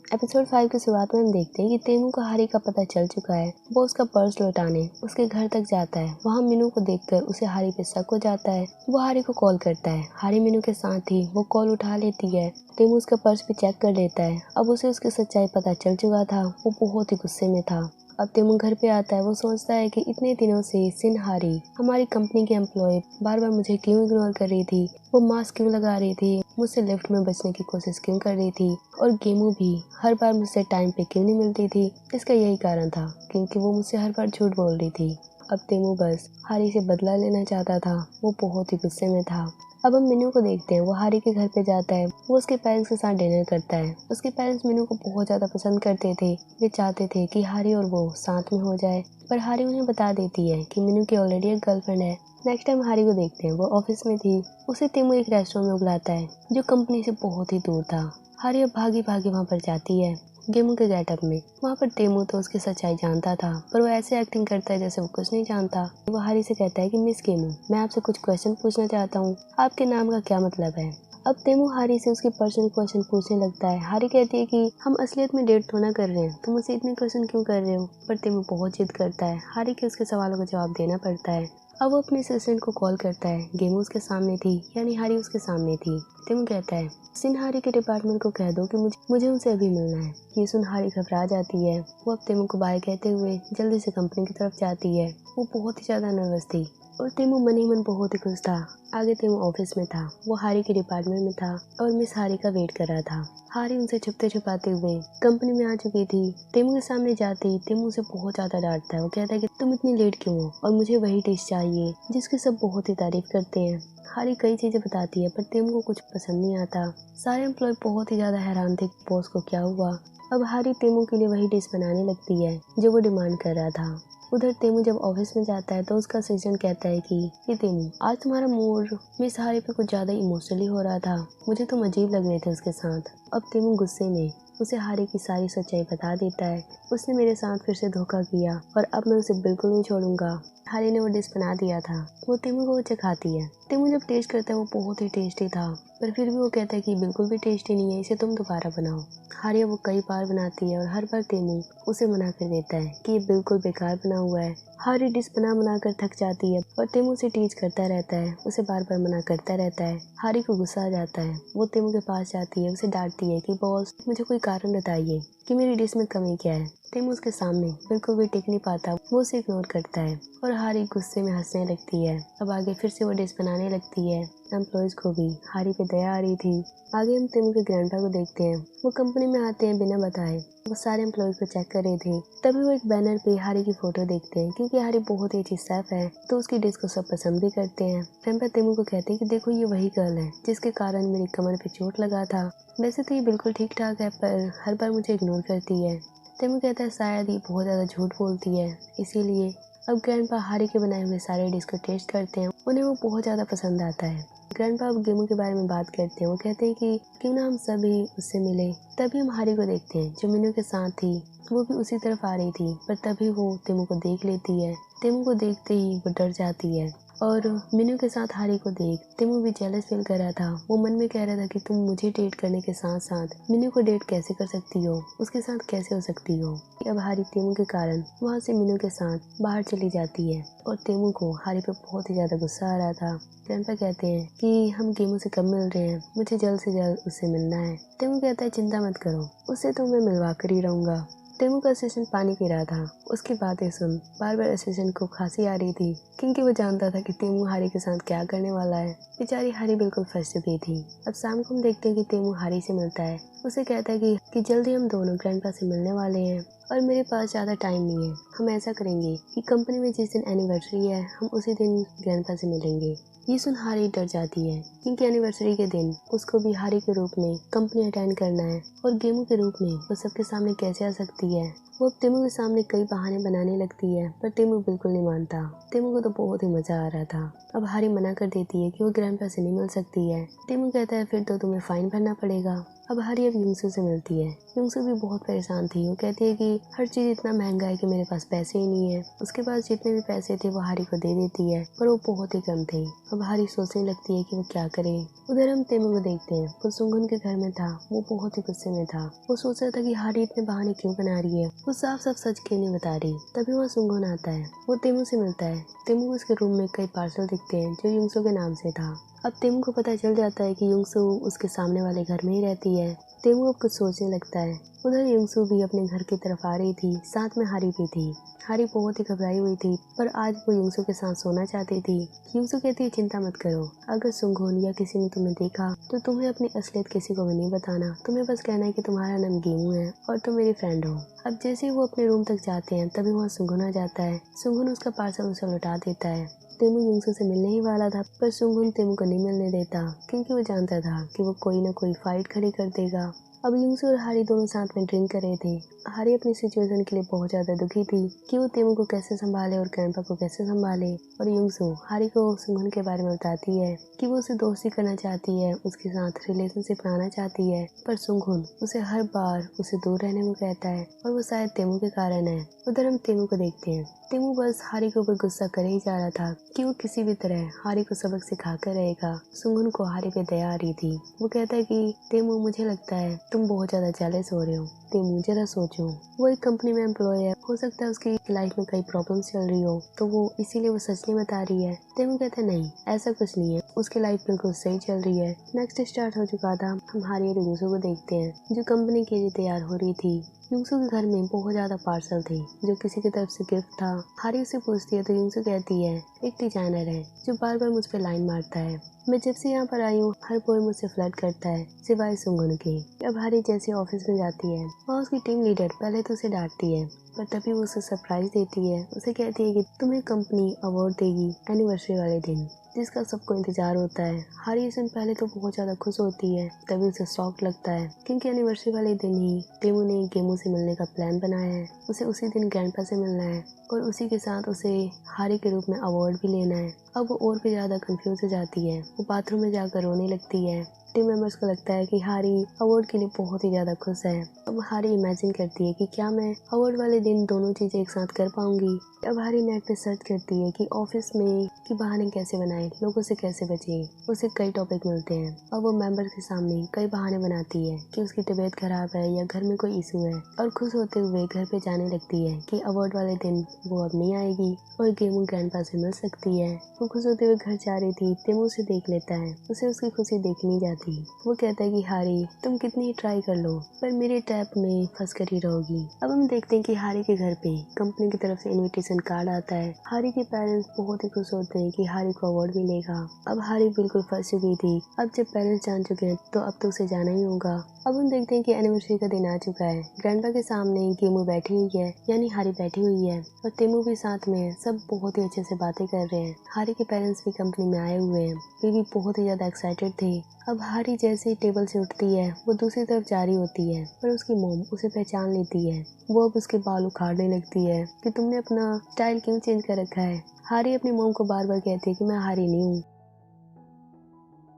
Episode 5 की शुरुआत में हम देखते हैं कि तेमू को हारी का पता चल चुका है। वो उसका पर्स लौटाने उसके घर तक जाता है। वहाँ मीनू को देखकर उसे हारी पे शक हो जाता है। वो हारी को कॉल करता है। हारी मीनू के साथ ही वो कॉल उठा लेती है। तेमू उसका पर्स भी चेक कर लेता है। अब उसे उसकी सच्चाई पता चल चुका था। वो बहुत ही गुस्से में था। अब तेमू घर पे आता है। वो सोचता है कि इतने दिनों से सिन हारी हमारी कंपनी के एम्प्लॉय बार बार मुझे क्यों इग्नोर कर रही थी, वो मास्क क्यों लगा रही थी, मुझसे लिफ्ट में बचने की कोशिश क्यों कर रही थी, और गेमू भी हर बार मुझसे टाइम पे क्यों नहीं मिलती थी। इसका यही कारण था, क्योंकि वो मुझसे हर बार झूठ बोल रही थी। अब तेमू बस हारी से बदला लेना चाहता था। वो बहुत ही गुस्से में था। अब हम मीनू को देखते हैं। वो हारी के घर पे जाता है। वो उसके पेरेंट्स के साथ डिनर करता है। उसके पेरेंट्स मीनू को बहुत ज़्यादा पसंद करते थे। वे चाहते थे कि हारी और वो साथ में हो जाए, पर हारी उन्हें बता देती है कि मीनू की ऑलरेडी एक गर्लफ्रेंड है। नेक्स्ट टाइम हारी को देखते हैं। वो ऑफिस में थी। उसे तेमू एक रेस्टोरेंट में बुलाता है जो कंपनी से बहुत ही दूर था। हारी अब भागी भागी वहाँ पर जाती है गेमू के गेटअप में। वहाँ पर तेमू तो उसकी सच्चाई जानता था, पर वो ऐसे एक्टिंग करता है जैसे वो कुछ नहीं जानता। वो हारी से कहता है कि मिस गेमू, मैं आपसे कुछ क्वेश्चन पूछना चाहता हूँ, आपके नाम का क्या मतलब है। अब तेमू हारी से उसके पर्सनल क्वेश्चन पूछने लगता है। हारी कहती है कि हम असलियत में डेट थोड़ा कर रहे हैं, तुम मुझसे इतने क्वेश्चन क्यों कर रहे हो। पर तेमू बहुत जिद करता है। हारी के उसके सवालों का जवाब देना पड़ता है। अब वो अपने असिस्टेंट को कॉल करता है। गेमू उसके सामने थी, यानी हारी उसके सामने थी। तेमू कहता है सिन हारी के डिपार्टमेंट को कह दो कि मुझे उनसे अभी मिलना है। ये सुन हारी घबरा जाती है। वो अब तेमू को बाय कहते हुए जल्दी से कंपनी की तरफ जाती है। वो बहुत ही ज्यादा नर्वस थी और तेमू मन ही मन बहुत ही खुश था। आगे तेमू ऑफिस में था। वो हारी के डिपार्टमेंट में था और मिस हारी का वेट कर रहा था। हारी उनसे छुपते छुपाते हुए कंपनी में आ चुकी थी। तेमू के सामने जाती तेमू उसे बहुत ज्यादा डांटता है। वो कहता है कि तुम इतनी लेट क्यों हो और मुझे वही डिश चाहिए जिसकी सब बहुत ही तारीफ करते हैं। हारी कई चीजें बताती है, पर तेमू को कुछ पसंद नहीं आता। सारे एम्प्लॉय बहुत ही ज्यादा हैरान थे कि बॉस को क्या हुआ। अब हारी तेमू के लिए वही डिश बनाने लगती है जो वो डिमांड कर रहा था। उधर तेमू जब ऑफिस में जाता है तो उसका असिस्टेंट कहता है कि तेमू, आज तुम्हारा मूड मिस हारी पे कुछ ज्यादा इमोशनली हो रहा था, मुझे तुम अजीब लग रहे थे उसके साथ। अब तेमू गुस्से में उसे हारी की सारी सच्चाई बता देता है। उसने मेरे साथ फिर से धोखा किया और अब मैं उसे बिल्कुल नहीं छोड़ूंगा। हारी ने वो डिश बना दिया था। वो तेमू को चखाती है। तेमू जब टेस्ट करता है वो बहुत ही टेस्टी था, पर फिर भी वो कहता है कि बिल्कुल भी टेस्टी नहीं है, इसे तुम दोबारा बनाओ। हारी वो कई बार बनाती है और हर बार तेमू उसे मना कर देता है कि ये बिल्कुल बेकार बना हुआ है। हारी डिश बना कर थक जाती है और तेमू उसे टीच करता रहता है, उसे बार बार मना करता रहता है। हारी को गुस्सा आ जाता है। वो तेमू के पास जाती है, उसे डांटती है कि बॉस, मुझे कोई कारण बताइए कि मेरी डिश में कमी क्या है। तेमू उसके सामने बिल्कुल भी टिक नहीं पाता। वो उसे इग्नोर करता है और हारी गुस्से में हंसने लगती है। अब आगे फिर से वो डिश बनाने लगती है। एम्प्लॉयज को भी हारी पे दया आ रही थी। आगे हम तेमू के ग्रैंडपा को देखते हैं। वो कंपनी में आते हैं बिना बताए। वो सारे एम्प्लॉयज को चेक कर रहे थे। तभी वो एक बैनर पे हारी की फोटो देखते हैं। क्योंकि हारी बहुत ही अच्छी शेफ है तो उसकी डिश को सब पसंद भी करते हैं। ग्रैंडपा तेमू को कहते हैं कि देखो, ये वही गर्ल है जिसके कारण मेरी कमर पे चोट लगा था। वैसे तो ये बिल्कुल ठीक ठाक है, पर हर बार मुझे इग्नोर करती है। तेमू कहता है शायद ये बहुत ज्यादा झूठ बोलती है, इसीलिए। अब ग्रैंडपा हारी के बनाए हुए सारे डिश को टेस्ट करते हैं। उन्हें वो बहुत ज्यादा पसंद आता है। ग्रैंडपा अब गेमू के बारे में बात करते हैं। वो कहते हैं कि क्यों ना हम सभी उससे मिले। तभी हम हारी को देखते हैं जो मीनू के साथ थी। वो भी उसी तरफ आ रही थी, पर तभी वो तेमू को देख लेती है। तेमू को देखते ही वो डर जाती है और मीनू के साथ हारी को देख तेमू भी जेलस फील कर रहा था। वो मन में कह रहा था कि तुम मुझे डेट करने के साथ साथ मीनू को डेट कैसे कर सकती हो, उसके साथ कैसे हो सकती हो। अब हारी तेमू के कारण वहाँ से मीनू के साथ बाहर चली जाती है और तेमू को हारी पे बहुत ही ज्यादा गुस्सा आ रहा था। ग्रैंडपा कहते हैं कि हम गेमू से कब मिल रहे हैं, मुझे जल्द से जल्द उससे मिलना है। तेमू कहता है चिंता मत करो, उससे तो मैं मिलवा कर ही रहूंगा। तेमू का असिस्टेंट पानी पी रहा था। उसकी बातें सुन बार बार असिस्टेंट को खांसी आ रही थी, क्योंकि वो जानता था कि तेमू हारी के साथ क्या करने वाला है। बेचारी हारी बिल्कुल फंस चुकी थी। अब शाम को हम देखते हैं कि तेमू हारी से मिलता है। उसे कहता है कि जल्दी हम दोनों ग्रैंडपा से मिलने वाले हैं और मेरे पास ज्यादा टाइम नहीं है। हम ऐसा करेंगे कि कंपनी में जिस दिन एनिवर्सरी है हम उसी दिन ग्रैंडपा से मिलेंगे। ये सुन हारी डर जाती है, क्योंकि एनिवर्सरी के दिन उसको भी हारी के रूप में कंपनी अटेंड करना है और गेमू के रूप में वो सबके सामने कैसे आ सकती है। वो तेमू के सामने कई बहाने बनाने लगती है, पर तेमू बिल्कुल नहीं मानता। तेमू को तो बहुत ही मजा आ रहा था। अब हारी मना कर देती है कि वो ग्रैंडपा से नहीं मिल सकती है। टेमू कहता है फिर तो तुम्हें फाइन भरना पड़ेगा। अब हारी अब युंगसू से मिलती है। युंगसू भी बहुत परेशान थी। वो कहती है कि हर चीज इतना महंगा है कि मेरे पास पैसे ही नहीं है। उसके पास जितने भी पैसे थे वो हारी को दे देती है, पर वो बहुत ही कम थे। अब हारी सोचने लगती है कि वो क्या करे। उधर हम टेमू को देखते हैं। वो सुंगन के घर में था। वो बहुत ही गुस्से में था। वो सोच रहा था कि हारी इतने बहाने क्यों बना रही है, वो साफ साफ सच क्यों नहीं बता रही। तभी वहाँ सुंगन आता है। वो टेमू से मिलता है। टेमू को उसके रूम में कई पार्सल दिखते हैं जो युंगसू के नाम से था। अब टेमू को पता चल जाता है कि युंगसू उसके सामने वाले घर में ही रहती है। टेमू अब कुछ सोचने लगता है। उधर युंगसू भी अपने घर की तरफ आ रही थी। साथ में हारी भी थी। हारी बहुत ही घबराई हुई थी, पर आज वो युंगसू के साथ सोना चाहती थी। युंगसू कहती है चिंता मत करो, अगर सुंगहोन या किसी ने तुम्हें देखा तो तुम्हें अपनी असलियत किसी को भी नहीं बताना। तुम्हें बस कहना है कि तुम्हारा नाम गेमू है और तुम मेरी फ्रेंड हो। अब जैसे ही वो अपने रूम तक जाते हैं तभी वहाँ सुंगहोन आ जाता है। सुंगहोन उसका पार्सल उसे लौटा देता है। टेमू युंगसू से मिलने ही वाला था, पर सुंगहोन टेमू को नहीं मिलने देता, क्योंकि वो जानता था कि वो कोई न कोई फाइट खड़ी कर देगा। अब युंगसू और हारी दोनों साथ में ड्रिंक कर रहे थे। हारी अपनी सिचुएशन के लिए बहुत ज्यादा दुखी थी कि वो टेमू को कैसे संभाले और ग्रैंडपा को कैसे संभाले। और युंगसू हारी को सुंगहोन के बारे में बताती है कि वो उसे दोस्ती करना चाहती है, उसके साथ रिलेशनशिप बनाना चाहती है, पर सुंगहोन उसे हर बार उसे दूर रहने को कहता है और वो शायद टेमू के कारण है। उधर हम टेमू को देखते हैं। टेमू बस हारी के ऊपर गुस्सा कर ही जा रहा था कि वो किसी भी तरह हारी को सबक सिखा कर रहेगा। सुंगहोन को हारी पे दया आ रही थी। वो कहता है कि टेमू मुझे लगता है तुम बहुत ज्यादा जेलस हो रहे हो। टेमू जरा सोचो, वो एक कंपनी में एम्प्लॉय है, हो सकता है उसकी लाइफ में कई प्रॉब्लम्स चल रही हो, तो वो इसीलिए वो सच नहीं बता रही है। टेमू कहता है नहीं, ऐसा कुछ नहीं है, उसकी लाइफ बिल्कुल सही चल रही है। नेक्स्ट स्टार्ट हो चुका था। हम हारी और युंगसू को देखते हैं जो कंपनी के लिए तैयार हो रही थी। युंगसू के घर में बहुत ज्यादा पार्सल थे जो किसी की तरफ से गिफ्ट था। हारी उसे पूछती है तो युंगसू कहती है एक डिजाइनर है जो बार बार मुझ पे लाइन मारता है। मैं जब से यहाँ पर आई हूँ हर कोई मुझसे फ्लर्ट करता है सिवाय सुंगहोन के। अब हारी जैसे ऑफिस में जाती है वहाँ उसकी टीम लीडर पहले तो उसे डांटती है, पर तभी वो उसे सरप्राइज देती है। उसे कहती है कि तुम्हें कंपनी अवार्ड देगी एनिवर्सरी वाले दिन, जिसका सबको इंतजार होता है। हारी इस दिन पहले तो बहुत ज्यादा खुश होती है, तभी उसे शॉक लगता है क्योंकि एनिवर्सरी वाले दिन ही टेमू ने गेमू से मिलने का प्लान बनाया है। उसे उसी दिन ग्रैंडपा से मिलना है और उसी के साथ उसे हारी के रूप में अवार्ड भी लेना है। अब वो और भी ज्यादा कंफ्यूज हो जाती है। वो बाथरूम में जाकर रोने लगती है। टीम मेंबर्स को लगता है कि हारी अवार्ड के लिए बहुत ही ज्यादा खुश है। अब हारी इमेजिन करती है कि क्या मैं अवार्ड वाले दिन दोनों चीजें एक साथ कर पाऊंगी। अब हारी नेट पे सर्च करती है कि ऑफिस में कि बहाने कैसे बनाए, लोगों से कैसे बचे। उसे कई टॉपिक मिलते हैं। अब वो मेंबर के सामने कई बहाने बनाती है कि उसकी तबीयत खराब है या घर में कोई इशू है, और खुश होते हुए घर पे जाने लगती है कि अवार्ड वाले दिन वो अब नहीं आएगी और गेमू ग्रैंडपा से मिल सकती है। वो खुश होते हुए घर जा रही थी। टेमू उसे देख लेता है। उसे उसकी खुशी देखी नहीं जाती। वो कहता है कि हारी तुम कितनी ही ट्राई कर लो पर मेरे ट्रैप में फंस कर ही रहोगी। अब हम देखते हैं कि हारी के घर पे कंपनी की तरफ से इनविटेशन कार्ड आता है। हारी के पेरेंट्स बहुत ही खुश होते हैं कि हारी को अवार्ड मिलेगा। अब हारी बिल्कुल फंस चुकी थी। अब जब पेरेंट्स जान चुके हैं तो अब तो उसे जाना ही होगा। अब हम देखते हैं कि एनिवर्सरी का दिन आ चुका है। ग्रैंडपा के सामने गेमू बैठी हुई है, यानी हारी बैठी हुई है और टेमू भी साथ में है। सब बहुत ही अच्छे से बातें कर रहे हैं। हारी के पेरेंट्स भी कंपनी में आए हुए हैं। वे भी बहुत ही ज्यादा एक्साइटेड थे। अब हारी जैसे ही टेबल से उठती है वो दूसरी तरफ जा रही होती है, पर उसकी मॉम उसे पहचान लेती है। वो अब उसके बाल उखाड़ने लगती है कि तुमने अपना स्टाइल क्यों चेंज कर रखा है। हारी अपनी मॉम को बार बार कहती है कि मैं हारी नहीं हूँ।